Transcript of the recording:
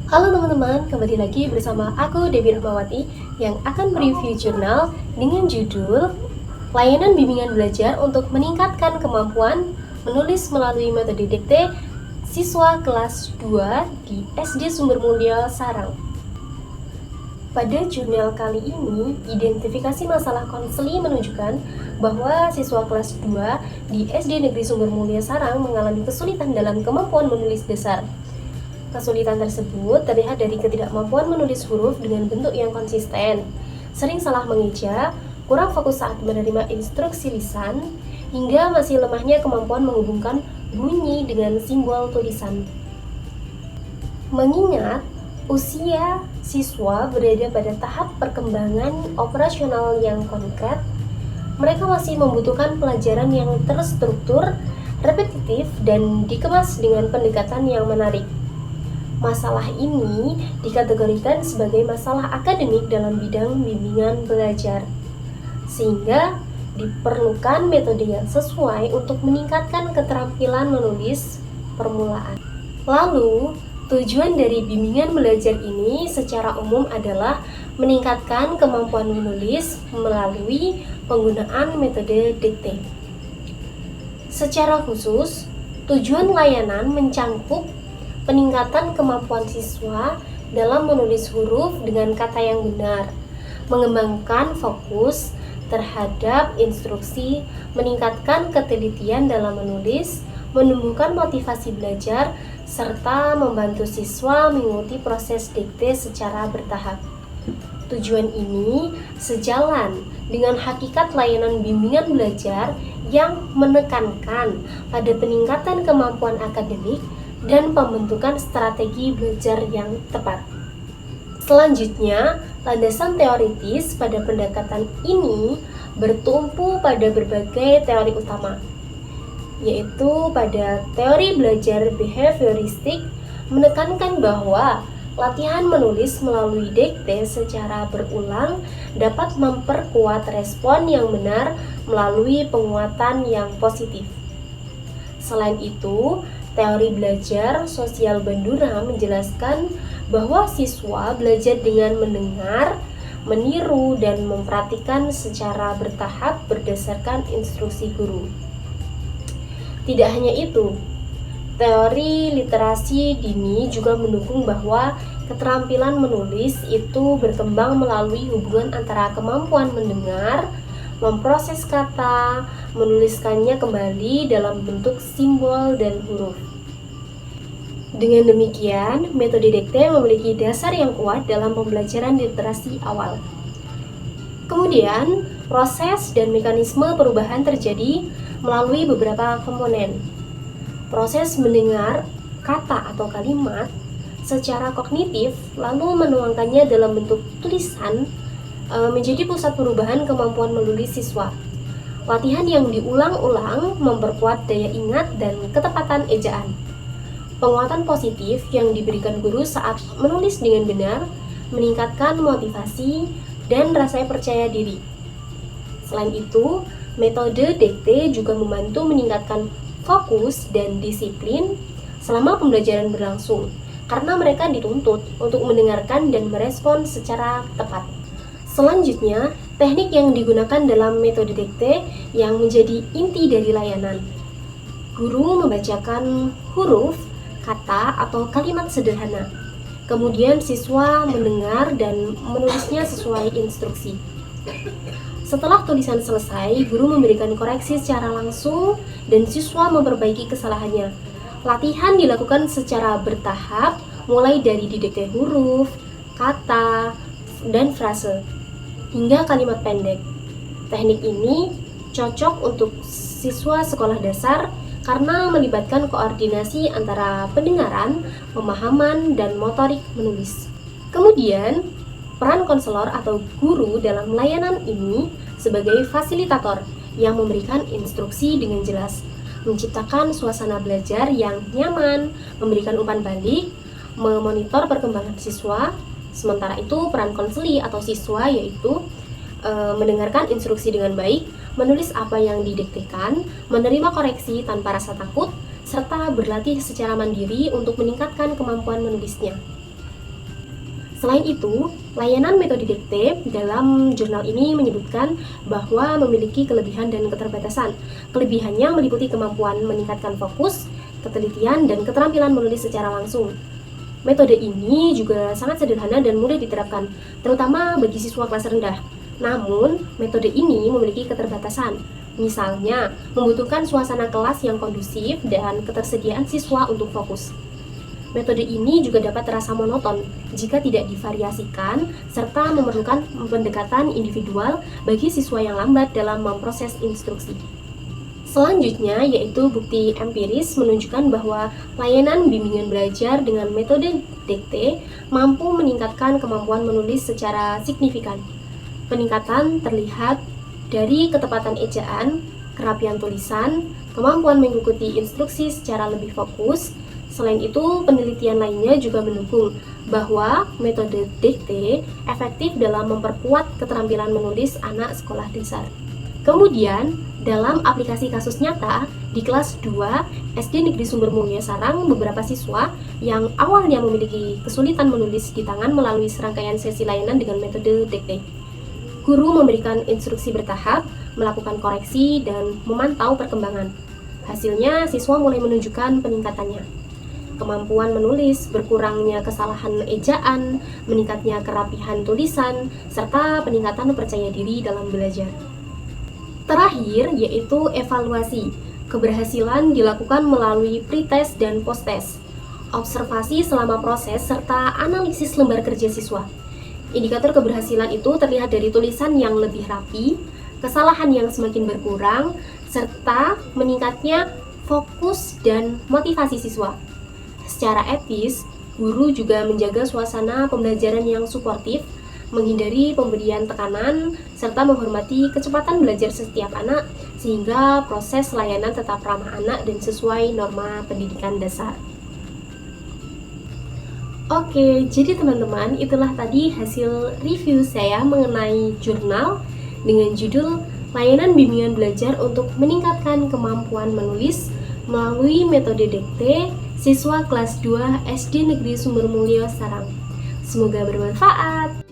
Halo teman-teman, kembali lagi bersama aku Dewi Rahmawati yang akan mereview jurnal dengan judul Layanan Bimbingan Belajar untuk Meningkatkan Kemampuan Menulis Melalui Metode Dikte Siswa Kelas 2 di SD Sumber Mulia Sarang. Pada jurnal kali ini, identifikasi masalah konseli menunjukkan bahwa siswa kelas 2 di SD Negeri Sumber Mulia Sarang mengalami kesulitan dalam kemampuan menulis dasar. Kesulitan tersebut terlihat dari ketidakmampuan menulis huruf dengan bentuk yang konsisten, sering salah mengeja, kurang fokus saat menerima instruksi lisan, hingga masih lemahnya kemampuan menghubungkan bunyi dengan simbol tulisan. Mengingat usia siswa berada pada tahap perkembangan operasional yang konkret, mereka masih membutuhkan pelajaran yang terstruktur, repetitif, dan dikemas dengan pendekatan yang menarik. Masalah ini dikategorikan sebagai masalah akademik dalam bidang bimbingan belajar, sehingga diperlukan metode yang sesuai untuk meningkatkan keterampilan menulis permulaan. Lalu, tujuan dari bimbingan belajar ini secara umum adalah meningkatkan kemampuan menulis melalui penggunaan metode dikte. Secara khusus, tujuan layanan mencangkup peningkatan kemampuan siswa dalam menulis huruf dengan kata yang benar, mengembangkan fokus terhadap instruksi, meningkatkan ketelitian dalam menulis, menumbuhkan motivasi belajar, serta membantu siswa mengikuti proses dikte secara bertahap. Tujuan ini sejalan dengan hakikat layanan bimbingan belajar yang menekankan pada peningkatan kemampuan akademik dan pembentukan strategi belajar yang tepat. Selanjutnya, landasan teoritis pada pendekatan ini bertumpu pada berbagai teori utama, yaitu pada teori belajar behavioristik menekankan bahwa latihan menulis melalui dikte secara berulang dapat memperkuat respon yang benar melalui penguatan yang positif. Selain itu, teori belajar sosial Bandura menjelaskan bahwa siswa belajar dengan mendengar, meniru, dan memperhatikan secara bertahap berdasarkan instruksi guru. Tidak hanya itu, teori literasi dini juga mendukung bahwa keterampilan menulis itu berkembang melalui hubungan antara kemampuan mendengar, memproses kata, menuliskannya kembali dalam bentuk simbol dan huruf. Dengan demikian, metode dikte memiliki dasar yang kuat dalam pembelajaran literasi awal. Kemudian, proses dan mekanisme perubahan terjadi melalui beberapa komponen. Proses mendengar kata atau kalimat secara kognitif, lalu menuangkannya dalam bentuk tulisan menjadi pusat perubahan kemampuan menulis siswa. Latihan yang diulang-ulang memperkuat daya ingat dan ketepatan ejaan. Penguatan positif yang diberikan guru saat menulis dengan benar meningkatkan motivasi dan rasa percaya diri. Selain itu, metode dikte juga membantu meningkatkan fokus dan disiplin selama pembelajaran berlangsung, karena mereka dituntut untuk mendengarkan dan merespon secara tepat. Selanjutnya, teknik yang digunakan dalam metode dikte yang menjadi inti dari layanan. Guru membacakan huruf, kata, atau kalimat sederhana. Kemudian siswa mendengar dan menulisnya sesuai instruksi. Setelah tulisan selesai, guru memberikan koreksi secara langsung dan siswa memperbaiki kesalahannya. Latihan dilakukan secara bertahap, mulai dari didikte huruf, kata, dan frase, hingga kalimat pendek. Teknik ini cocok untuk siswa sekolah dasar karena melibatkan koordinasi antara pendengaran, pemahaman, dan motorik menulis. Kemudian, peran konselor atau guru dalam layanan ini sebagai fasilitator yang memberikan instruksi dengan jelas, menciptakan suasana belajar yang nyaman, memberikan umpan balik, memonitor perkembangan siswa. Sementara itu, peran konseli atau siswa yaitu mendengarkan instruksi dengan baik, menulis apa yang didiktekan, menerima koreksi tanpa rasa takut, serta berlatih secara mandiri untuk meningkatkan kemampuan menulisnya. Selain itu, layanan metode dikte dalam jurnal ini menyebutkan bahwa memiliki kelebihan dan keterbatasan. Kelebihannya meliputi kemampuan meningkatkan fokus, ketelitian, dan keterampilan menulis secara langsung. Metode ini juga sangat sederhana dan mudah diterapkan, terutama bagi siswa kelas rendah. Namun, metode ini memiliki keterbatasan. Misalnya, membutuhkan suasana kelas yang kondusif dan ketersediaan siswa untuk fokus. Metode ini juga dapat terasa monoton jika tidak divariasikan serta memerlukan pendekatan individual bagi siswa yang lambat dalam memproses instruksi. Selanjutnya yaitu bukti empiris menunjukkan bahwa layanan bimbingan belajar dengan metode dikte mampu meningkatkan kemampuan menulis secara signifikan. Peningkatan terlihat dari ketepatan ejaan, kerapian tulisan, kemampuan mengikuti instruksi secara lebih fokus. Selain itu, penelitian lainnya juga mendukung bahwa metode dikte efektif dalam memperkuat keterampilan menulis anak sekolah dasar. Kemudian, dalam aplikasi kasus nyata, di kelas 2 SD Negeri Sumber Mulyo Sarang, beberapa siswa yang awalnya memiliki kesulitan menulis di tangan melalui serangkaian sesi layanan dengan metode dikte. Guru memberikan instruksi bertahap, melakukan koreksi, dan memantau perkembangan. Hasilnya, siswa mulai menunjukkan peningkatannya. Kemampuan menulis, berkurangnya kesalahan ejaan, meningkatnya kerapihan tulisan, serta peningkatan percaya diri dalam belajar. Terakhir, yaitu evaluasi. Keberhasilan dilakukan melalui pretest dan posttest, observasi selama proses, serta analisis lembar kerja siswa. Indikator keberhasilan itu terlihat dari tulisan yang lebih rapi, kesalahan yang semakin berkurang, serta meningkatnya fokus dan motivasi siswa. Secara etis, guru juga menjaga suasana pembelajaran yang suportif, menghindari pemberian tekanan, serta menghormati kecepatan belajar setiap anak sehingga proses layanan tetap ramah anak dan sesuai norma pendidikan dasar. Oke, jadi teman-teman, itulah tadi hasil review saya mengenai jurnal dengan judul Layanan Bimbingan Belajar untuk Meningkatkan Kemampuan Menulis melalui metode dikte siswa kelas 2 SD Negeri Sumber Mulyo Sarang. Semoga bermanfaat.